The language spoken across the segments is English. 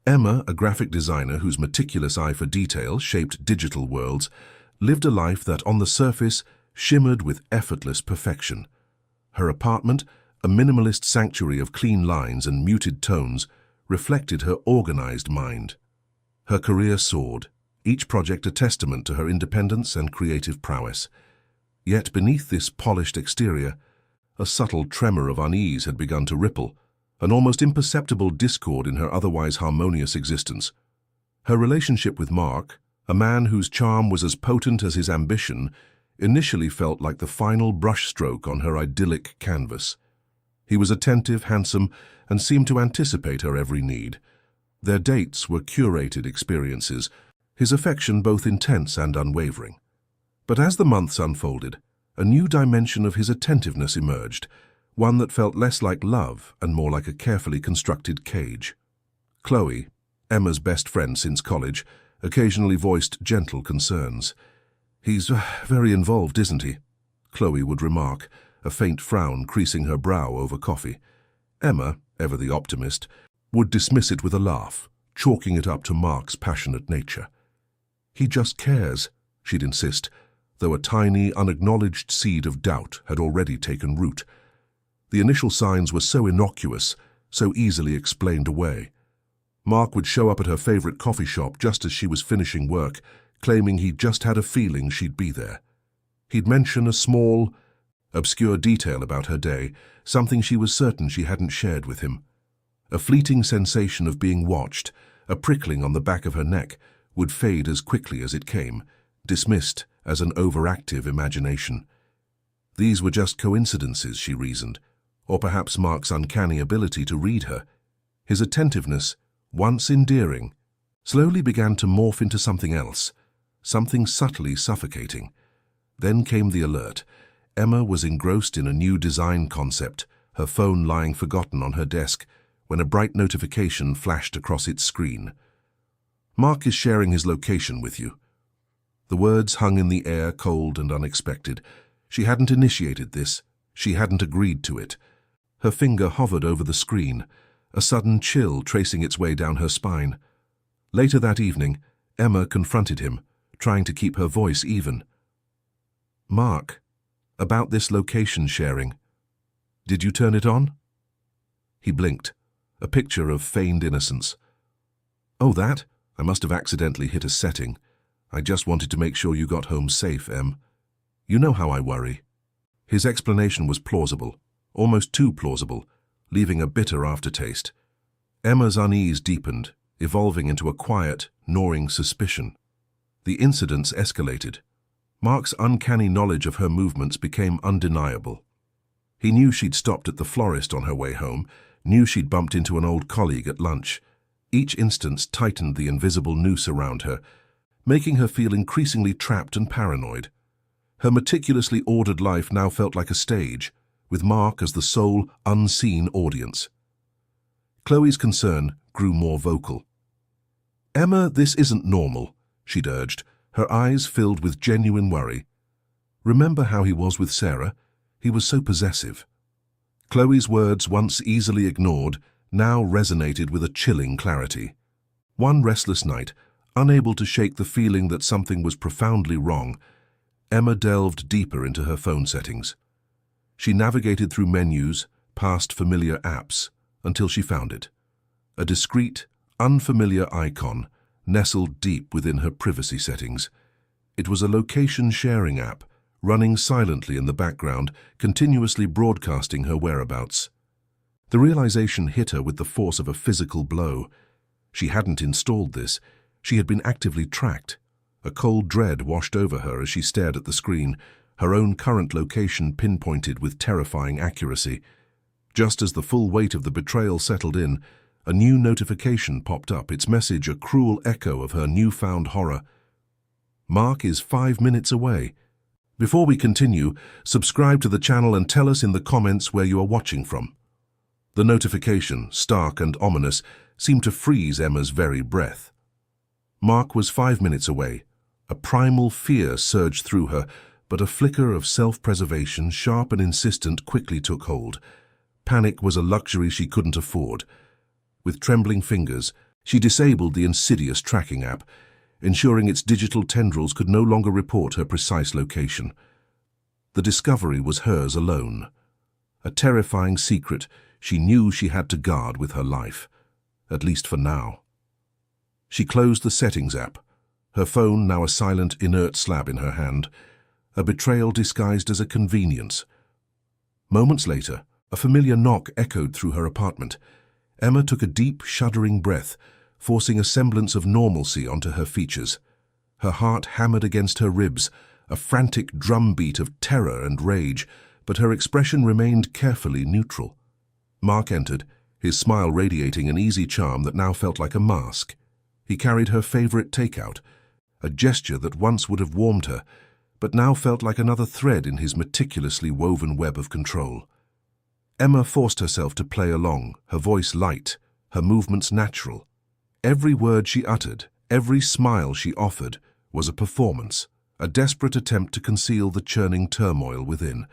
Emma, a graphic designer whose meticulous eye for detail shaped digital worlds, lived a life that, on the surface, shimmered with effortless perfection. Her apartment, a minimalist sanctuary of clean lines and muted tones, reflected her organized mind. Her career soared, each project a testament to her independence and creative prowess. Yet beneath this polished exterior, a subtle tremor of unease had begun to ripple, an almost imperceptible discord in her otherwise harmonious existence. Her relationship with Mark, a man whose charm was as potent as his ambition, initially felt like the final brushstroke on her idyllic canvas. He was attentive, handsome, and seemed to anticipate her every need. Their dates were curated experiences, his affection both intense and unwavering. But as the months unfolded, a new dimension of his attentiveness emerged, one that felt less like love and more like a carefully constructed cage. Chloe, Emma's best friend since college, occasionally voiced gentle concerns. "He's very involved, isn't he?" Chloe would remark, a faint frown creasing her brow over coffee. Emma, ever the optimist, would dismiss it with a laugh, chalking it up to Mark's passionate nature. "He just cares," she'd insist, though a tiny, unacknowledged seed of doubt had already taken root. The initial signs were so innocuous, so easily explained away. Mark would show up at her favorite coffee shop just as she was finishing work, claiming he just had a feeling she'd be there. He'd mention a small, obscure detail about her day, something she was certain she hadn't shared with him. A fleeting sensation of being watched, a prickling on the back of her neck, would fade as quickly as it came, dismissed as an overactive imagination. These were just coincidences, she reasoned, or perhaps Mark's uncanny ability to read her. His attentiveness, once endearing, slowly began to morph into something else, something subtly suffocating. Then came the alert. Emma was engrossed in a new design concept, her phone lying forgotten on her desk, when a bright notification flashed across its screen. "Mark is sharing his location with you." The words hung in the air, cold and unexpected. She hadn't initiated this. She hadn't agreed to it. Her finger hovered over the screen, a sudden chill tracing its way down her spine. Later that evening, Emma confronted him, trying to keep her voice even. "Mark, about this location sharing. Did you turn it on?" He blinked, a picture of feigned innocence. "Oh, that? I must have accidentally hit a setting. I just wanted to make sure you got home safe, Em. You know how I worry." His explanation was plausible, almost too plausible, leaving a bitter aftertaste. Emma's unease deepened, evolving into a quiet, gnawing suspicion. The incidents escalated. Mark's uncanny knowledge of her movements became undeniable. He knew she'd stopped at the florist on her way home, knew she'd bumped into an old colleague at lunch. Each instance tightened the invisible noose around her, making her feel increasingly trapped and paranoid. Her meticulously ordered life now felt like a stage, with Mark as the sole, unseen audience. Chloe's concern grew more vocal. "Emma, this isn't normal," she'd urged, her eyes filled with genuine worry. "Remember how he was with Sarah? He was so possessive." Chloe's words, once easily ignored, now resonated with a chilling clarity. One restless night, unable to shake the feeling that something was profoundly wrong, Emma delved deeper into her phone settings. She navigated through menus, past familiar apps, until she found it. A discreet, unfamiliar icon nestled deep within her privacy settings. It was a location-sharing app, running silently in the background, continuously broadcasting her whereabouts. The realization hit her with the force of a physical blow. She hadn't installed this. She had been actively tracked. A cold dread washed over her as she stared at the screen, her own current location pinpointed with terrifying accuracy. Just as the full weight of the betrayal settled in, a new notification popped up, its message a cruel echo of her newfound horror. "Mark is 5 minutes away." Before we continue, subscribe to the channel and tell us in the comments where you are watching from. The notification, stark and ominous, seemed to freeze Emma's very breath. Mark was 5 minutes away. A primal fear surged through her, but a flicker of self-preservation, sharp and insistent, quickly took hold. Panic was a luxury she couldn't afford. With trembling fingers, She disabled the insidious tracking app, ensuring its digital tendrils could no longer report her precise location. The discovery was hers alone. A terrifying secret she knew she had to guard with her life, at least for now. She closed the settings app, her phone now a silent, inert slab in her hand, a betrayal disguised as a convenience. Moments later, a familiar knock echoed through her apartment. Emma took a deep, shuddering breath, forcing a semblance of normalcy onto her features. Her heart hammered against her ribs, a frantic drumbeat of terror and rage, but her expression remained carefully neutral. Mark entered, his smile radiating an easy charm that now felt like a mask. He carried her favorite takeout, a gesture that once would have warmed her, but now felt like another thread in his meticulously woven web of control. Emma forced herself to play along, her voice light, her movements natural. Every word she uttered, every smile she offered, was a performance, a desperate attempt to conceal the churning turmoil within.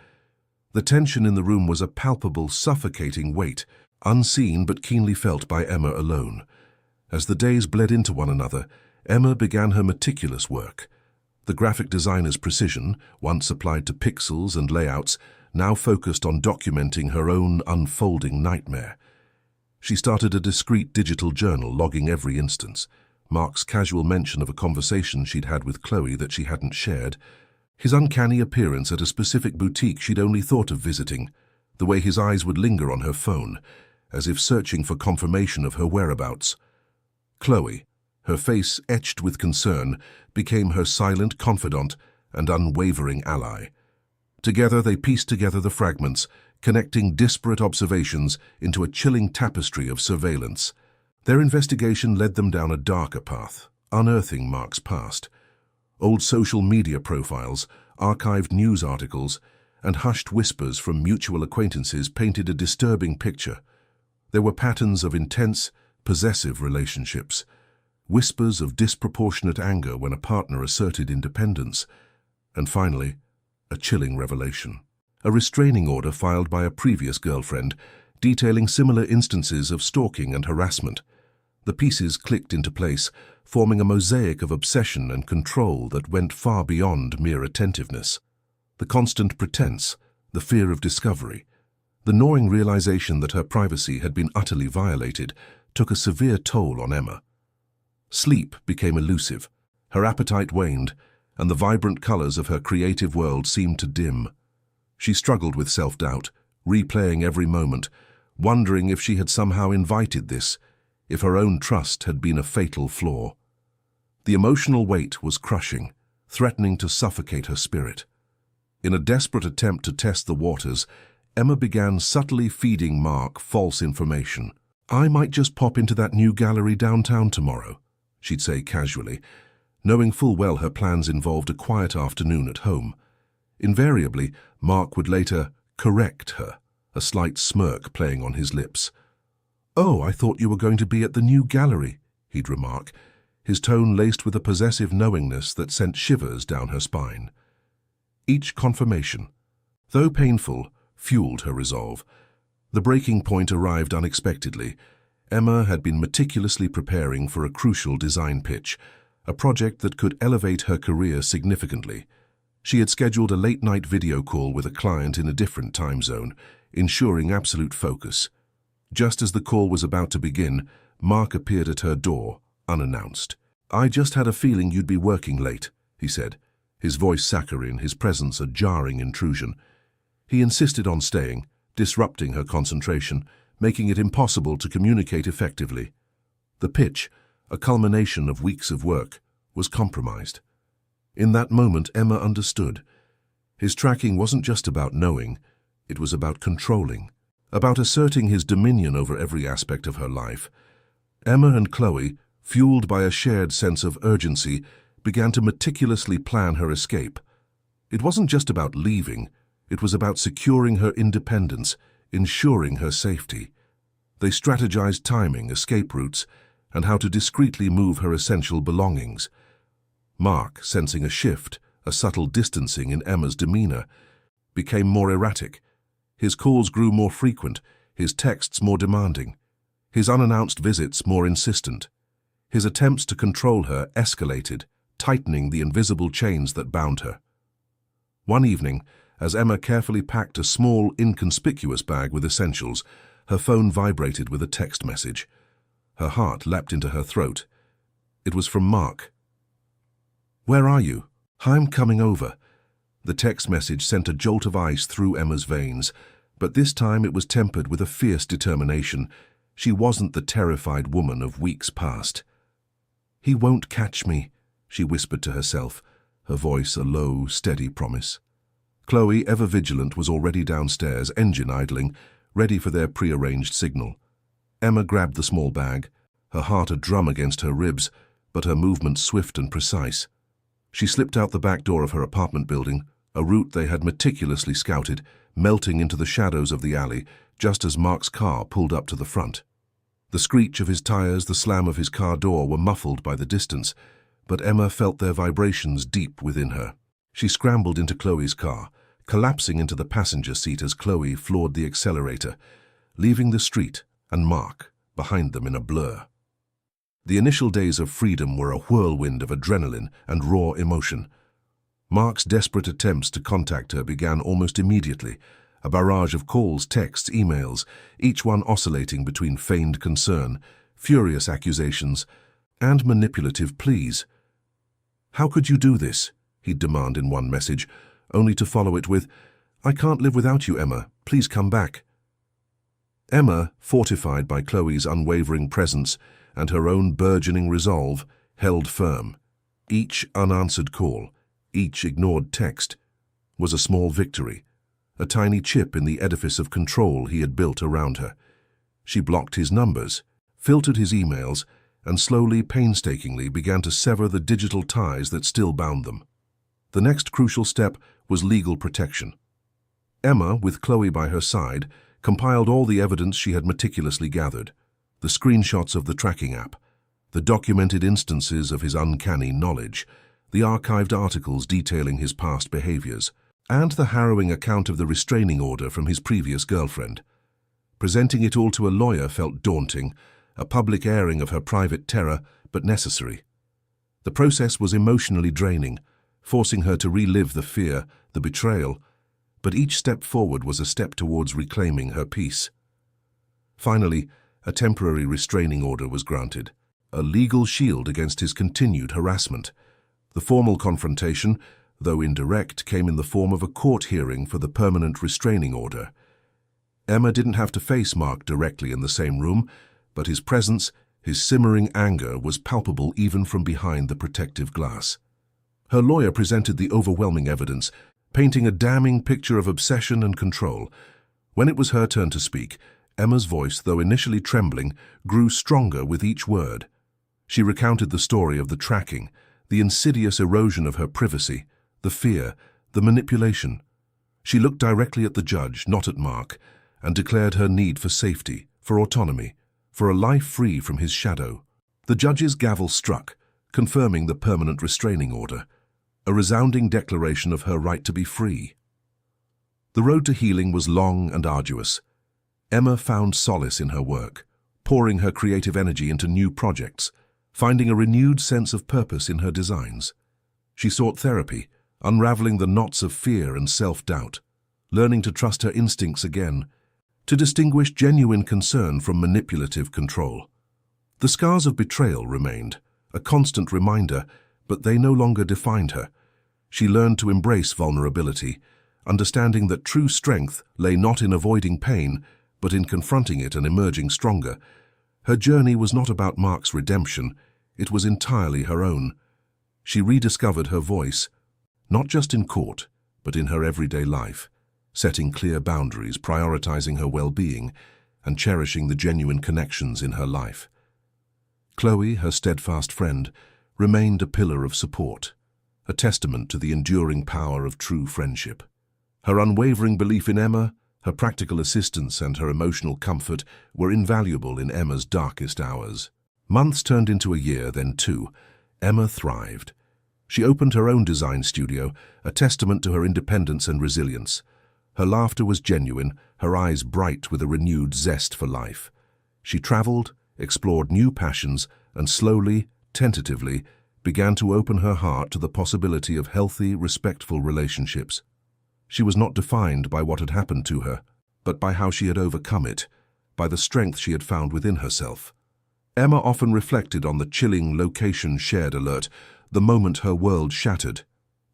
The tension in the room was a palpable, suffocating weight, unseen but keenly felt by Emma alone. As the days bled into one another, Emma began her meticulous work. The graphic designer's precision, once applied to pixels and layouts, now focused on documenting her own unfolding nightmare. She started a discreet digital journal logging every instance, Mark's casual mention of a conversation she'd had with Chloe that she hadn't shared, his uncanny appearance at a specific boutique she'd only thought of visiting, the way his eyes would linger on her phone, as if searching for confirmation of her whereabouts. Chloe, her face etched with concern, became her silent confidant and unwavering ally. Together they pieced together the fragments, connecting disparate observations into a chilling tapestry of surveillance. Their investigation led them down a darker path, unearthing Mark's past. Old social media profiles, archived news articles, and hushed whispers from mutual acquaintances painted a disturbing picture. There were patterns of intense, possessive relationships, whispers of disproportionate anger when a partner asserted independence, and finally, a chilling revelation. A restraining order filed by a previous girlfriend, detailing similar instances of stalking and harassment. The pieces clicked into place, forming a mosaic of obsession and control that went far beyond mere attentiveness. The constant pretense, the fear of discovery, the gnawing realization that her privacy had been utterly violated, took a severe toll on Emma. Sleep became elusive, her appetite waned, and the vibrant colors of her creative world seemed to dim. She struggled with self-doubt, replaying every moment, wondering if she had somehow invited this, if her own trust had been a fatal flaw. The emotional weight was crushing, threatening to suffocate her spirit. In a desperate attempt to test the waters, Emma began subtly feeding Mark false information. "I might just pop into that new gallery downtown tomorrow," she'd say casually, knowing full well her plans involved a quiet afternoon at home. Invariably, Mark would later correct her, a slight smirk playing on his lips. "Oh, I thought you were going to be at the new gallery," he'd remark, his tone laced with a possessive knowingness that sent shivers down her spine. Each confirmation, though painful, fueled her resolve. The breaking point arrived unexpectedly. Emma had been meticulously preparing for a crucial design pitch, a project that could elevate her career significantly. She had scheduled a late-night video call with a client in a different time zone, ensuring absolute focus. Just as the call was about to begin, Mark appeared at her door, unannounced. "I just had a feeling you'd be working late," he said, his voice saccharine, his presence a jarring intrusion. He insisted on staying, disrupting her concentration, making it impossible to communicate effectively. The pitch, a culmination of weeks of work, was compromised. In that moment, Emma understood. His tracking wasn't just about knowing, it was about controlling, about asserting his dominion over every aspect of her life. Emma and Chloe, fueled by a shared sense of urgency, began to meticulously plan her escape. It wasn't just about leaving, it was about securing her independence, ensuring her safety. They strategized timing, escape routes, and how to discreetly move her essential belongings. Mark, sensing a shift, a subtle distancing in Emma's demeanor, became more erratic. His calls grew more frequent, his texts more demanding, his unannounced visits more insistent. His attempts to control her escalated, tightening the invisible chains that bound her. One evening, as Emma carefully packed a small, inconspicuous bag with essentials, her phone vibrated with a text message. Her heart leapt into her throat. It was from Mark. "Where are you? I'm coming over." The text message sent a jolt of ice through Emma's veins, but this time it was tempered with a fierce determination. She wasn't the terrified woman of weeks past. "He won't catch me," she whispered to herself, her voice a low, steady promise. Chloe, ever vigilant, was already downstairs, engine idling, ready for their prearranged signal. Emma grabbed the small bag, her heart a drum against her ribs, but her movements swift and precise. She slipped out the back door of her apartment building, a route they had meticulously scouted, melting into the shadows of the alley just as Mark's car pulled up to the front. The screech of his tires, the slam of his car door were muffled by the distance, but Emma felt their vibrations deep within her. She scrambled into Chloe's car, collapsing into the passenger seat as Chloe floored the accelerator, leaving the street and Mark behind them in a blur. The initial days of freedom were a whirlwind of adrenaline and raw emotion. Mark's desperate attempts to contact her began almost immediately, a barrage of calls, texts, emails, each one oscillating between feigned concern, furious accusations, and manipulative pleas. "How could you do this?" he'd demand in one message, only to follow it with, "I can't live without you, Emma. Please come back." Emma, fortified by Chloe's unwavering presence and her own burgeoning resolve, held firm. Each unanswered call, each ignored text, was a small victory, a tiny chip in the edifice of control he had built around her. She blocked his numbers, filtered his emails, and slowly, painstakingly began to sever the digital ties that still bound them. The next crucial step was legal protection. Emma, with Chloe by her side, compiled all the evidence she had meticulously gathered, the screenshots of the tracking app, the documented instances of his uncanny knowledge, the archived articles detailing his past behaviors, and the harrowing account of the restraining order from his previous girlfriend. Presenting it all to a lawyer felt daunting, a public airing of her private terror, but necessary. The process was emotionally draining, forcing her to relive the fear, the betrayal, but each step forward was a step towards reclaiming her peace. Finally, a temporary restraining order was granted, a legal shield against his continued harassment. The formal confrontation, though indirect, came in the form of a court hearing for the permanent restraining order. Emma didn't have to face Mark directly in the same room, but his presence, his simmering anger, was palpable even from behind the protective glass. Her lawyer presented the overwhelming evidence, painting a damning picture of obsession and control. When it was her turn to speak, Emma's voice, though initially trembling, grew stronger with each word. She recounted the story of the tracking, the insidious erosion of her privacy, the fear, the manipulation. She looked directly at the judge, not at Mark, and declared her need for safety, for autonomy, for a life free from his shadow. The judge's gavel struck, confirming the permanent restraining order, a resounding declaration of her right to be free. The road to healing was long and arduous. Emma found solace in her work, pouring her creative energy into new projects, finding a renewed sense of purpose in her designs. She sought therapy, unraveling the knots of fear and self-doubt, learning to trust her instincts again, to distinguish genuine concern from manipulative control. The scars of betrayal remained, a constant reminder, but they no longer defined her. She learned to embrace vulnerability, understanding that true strength lay not in avoiding pain, but in confronting it and emerging stronger. Her journey was not about Mark's redemption, it was entirely her own. She rediscovered her voice, not just in court, but in her everyday life, setting clear boundaries, prioritizing her well-being, and cherishing the genuine connections in her life. Chloe, her steadfast friend, remained a pillar of support, a testament to the enduring power of true friendship. Her unwavering belief in Emma, her practical assistance, and her emotional comfort were invaluable in Emma's darkest hours. Months turned into a year, then two. Emma thrived. She opened her own design studio, a testament to her independence and resilience. Her laughter was genuine, her eyes bright with a renewed zest for life. She traveled, explored new passions, and slowly, tentatively, began to open her heart to the possibility of healthy, respectful relationships. She was not defined by what had happened to her, but by how she had overcome it, by the strength she had found within herself. Emma often reflected on the chilling location shared alert, the moment her world shattered.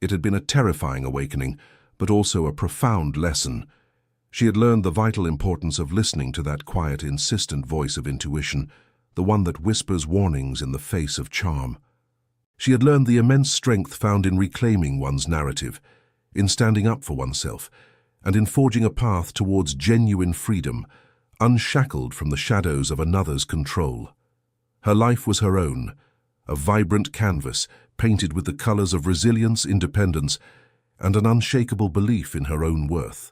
It had been a terrifying awakening, but also a profound lesson. She had learned the vital importance of listening to that quiet, insistent voice of intuition, the one that whispers warnings in the face of charm. She had learned the immense strength found in reclaiming one's narrative, in standing up for oneself, and in forging a path towards genuine freedom, unshackled from the shadows of another's control. Her life was her own, a vibrant canvas painted with the colors of resilience, independence, and an unshakable belief in her own worth.